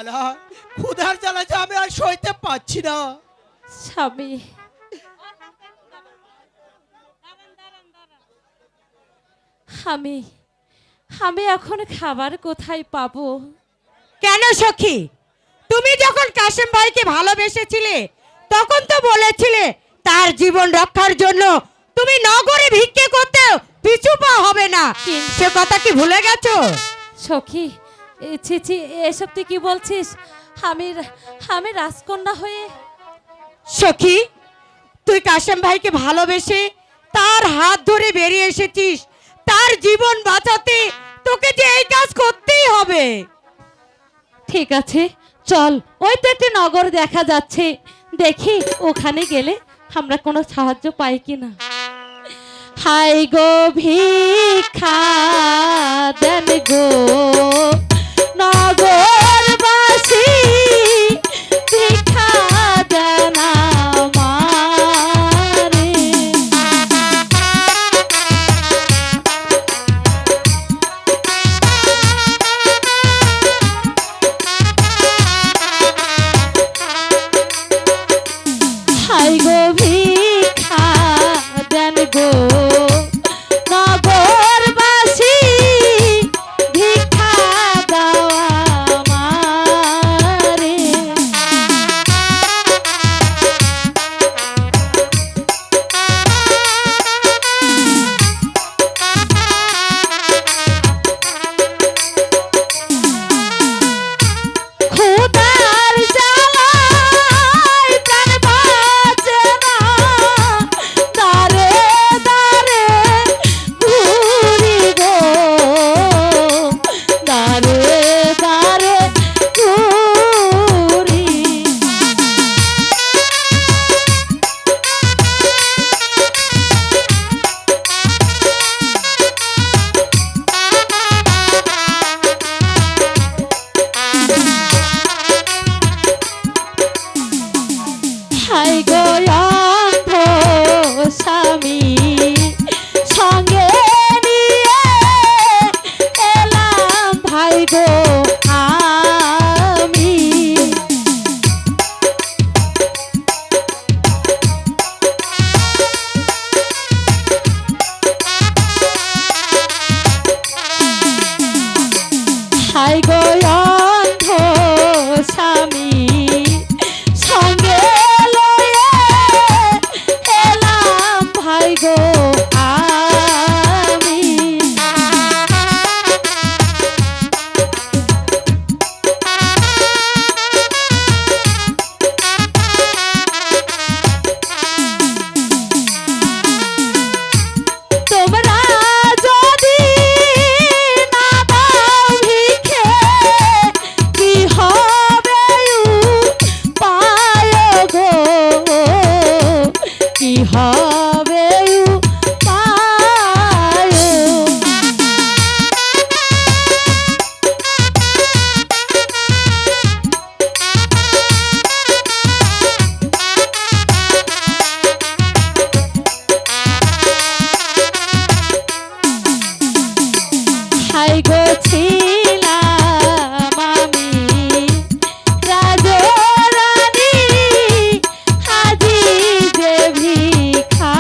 জ্বালা, ক্ষুধার জ্বালা যে আমি আর সইতে পারছি না। স্বামী, আমি আমি এখন খাবার কোথায় পাবো? কেন সখী, তুমি যখন কাশেম ভাইকে ভালোবেসেছিলে তখন তো বলেছিলে তার জীবন রক্ষার জন্য তুমি নগরে ভিক্ষে করতেও পিছু পা হবে না। সে কথা কি ভুলে গেছো? সখী, ছি ছি, এসব তুই কি বলছিস? আমি আমি রাজকন্যা হয়ে। সখী, তুই কাশেম ভাইকে ভালোবেসে তার হাত ধরে বেরিয়ে এসেছিস, তার জীবন বাঁচাতে তোকে যে এই কাজ করতেই হবে। ঠিক আছে, চল, ওই তো একটা নগর দেখা যাচ্ছে, দেখি ওখানে গেলে আমরা কোনো সাহায্য পাই কিনা। হাই গো ভিক্ষা দেন গো নগরবাসী, ভিক্ষা দেন আমারে। হাই গো ভিক্ষা দেন গো নগরবাসী, ভিক্ষা দাও আমারে। ক্ষুধার জ্বালায় প্রাণ বাঁচে না, দাঁড়ে দাঁড়ে ঘুরি গো, দাঁড়ে দাঁড়ে ঘুরি। হাই গো অন্ধ স্বামী, সঙ্গে নিয়ে এলাম ভাই গো আমি। হাই গো অন্ধ স্বামী, সঙ্গে লয়ে এলাম ভাই গো আমি। তোমরা যদি না দাও ভিক্ষে, কি হবে উপায় গো, কি হবে উপায়? হাই গো ছিলাম আমি রাজরানী, আজি যে ভিক্ষা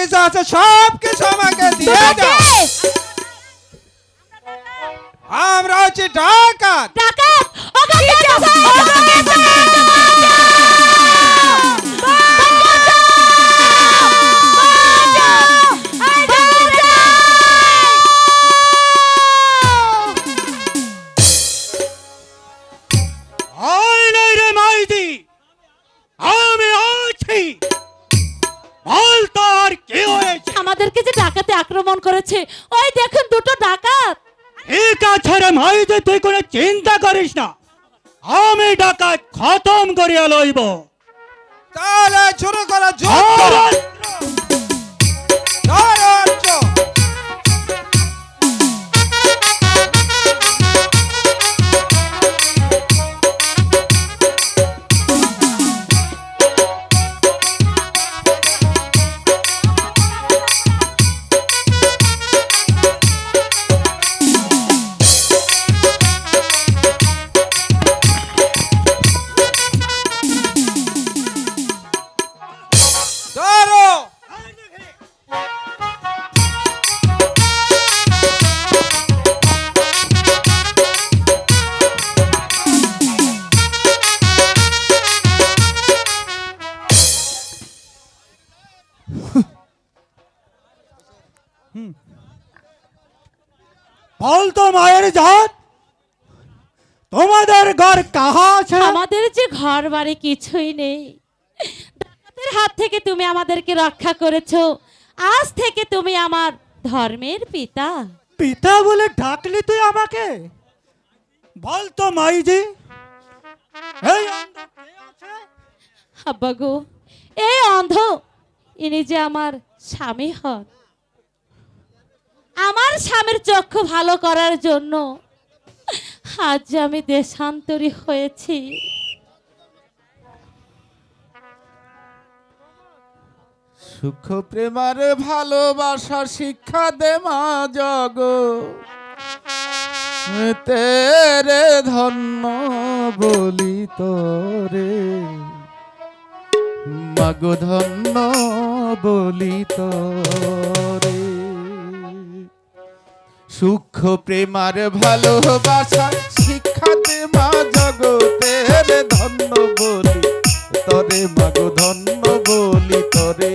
কিছু আছে সব কিছু আমাকে দিয়ে দাও। আমরা হচ্ছে ডাকাত। ডাকাত ওগো আয় নাই রে মাইদি, আমি আছি। বল তোর কি হয়েছে? আমাদেরকে যে ডাকাতে আক্রমণ করেছে, ওই দেখুন দুটো ডাকাত। ঠিক আছে রে মাইদি, তুই কোনো চিন্তা করিস না, আমি ডাকাত খতম করিয়া লইব। তাহলে শুরু করা যুদ্ধ। জয়রাজ্য। ধরো। বল তো মায়ের জাত, তোমাদের ঘর কাহা আছে? আমাদের যে ঘর বাড়ি কিছুই নেই। ডাকাতের হাত থেকে তুমি আমাদেরকে রক্ষা করেছো, আজ থেকে তুমি আমার ধর্মের পিতা। পিতা বলে ডাকলি তুই আমাকে? বল তো মাইজি, এই অন্ধ কে আছে? আব্বা গো, এই অন্ধ ইনি যে আমার স্বামী হন। আমার স্বামীর চক্ষু ভালো করার জন্য আজ যে আমি দেশান্তরী হয়েছি। সুখ প্রেমার ভালোবাসা শিক্ষা দে মা জগ তেরে ধন্য বলি তোরে, মাগো ধন্য বলি তোরে। সুখ প্রেমার ভালোবাসা শিক্ষা দে মা জগতের ধন্য বলি তরে, মাগো ধন্য বলি তরে।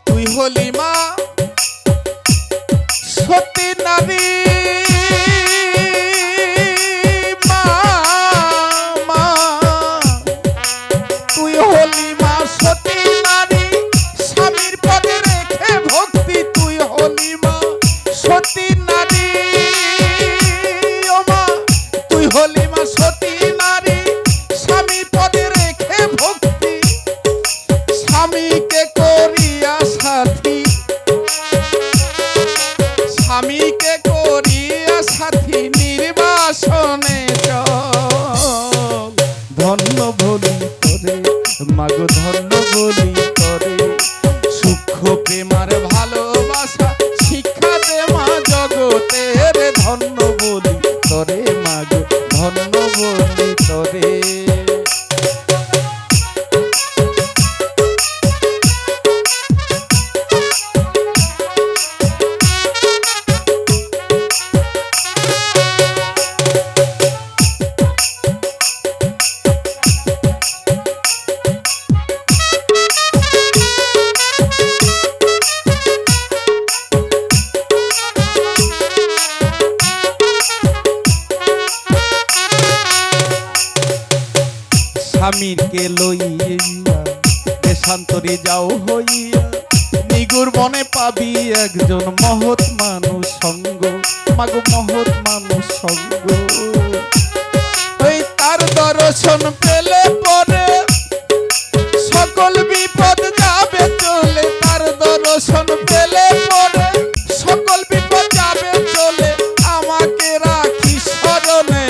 তুই হলি মা সতী নারী, মা মা তুই হলি মা সতী নারী, স্বামীর পদে রেখে ভক্তি। তুই হলি মা সতী নারী, ও মা তুই হলি মা সতী নারী, স্বামীর পদে রেখে ভক্তি। স্বামীকে করিয়া সাথী, স্বামীকে করিয়া সাথী নির্বাসনে চল। ধন্য বলি তোরে, মাগো ধন্য বলি তোরে। সূক্ষ্ম প্রেমার ভালোবাসা শিক্ষা দে মা জগতের ধন্য বলি তোরে, মাগো ধন্য বলি তোরে। স্বামীরকে লইয়া দেশান্তরে যাও হইয়া, নিগুর বনে পাবি একজন মহৎ মানুষ সঙ্গ, মাগো মহৎ মানুষ সঙ্গ। ওই তার দর্শন পেলে পরে সকল বিপদ যাবে চলে, তার দর্শন পেলে পরে সকল বিপদ যাবে চলে। আমাকে রাখিস স্মরণে,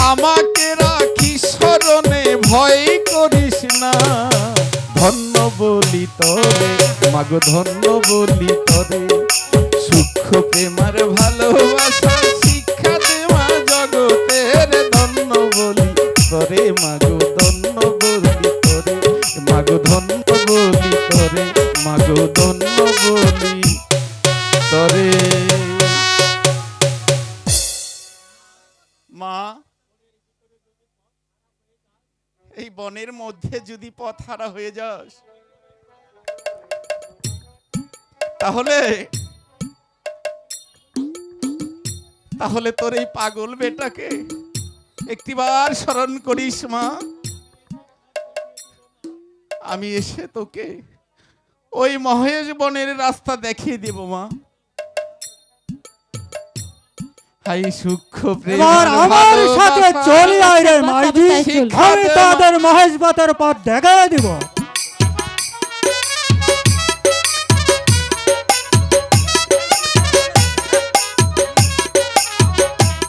আমাকে রাখিস স্মরণে, ভয় করিস না, ধন্য বলি বলি তরে মাগো ধন্য বলি তরে সূক্ষ্ম প্রেমার ভালোবাসা শিক্ষা দে মা জগতের ধন্য বলি তরে মাগো ধন্য বলি তরে মাগো ধন্য বলি তরে মাগো ধন্য বলি তরে। মা, এই বনের মধ্যে যদি পথ হারা হয়ে যাস তাহলে তাহলে তোর এই পাগল বেটাকে একটিবার স্মরণ করিস মা। আমি এসে তোকে ওই মহেশ বনের রাস্তা দেখিয়ে দেব মা। হাই সূক্ষ্ম প্রেম এবার আমার সাথে চলে আয় রে মাইজি, চল। আমি তাদের মহেশ পথের পথ দেখাই দিব।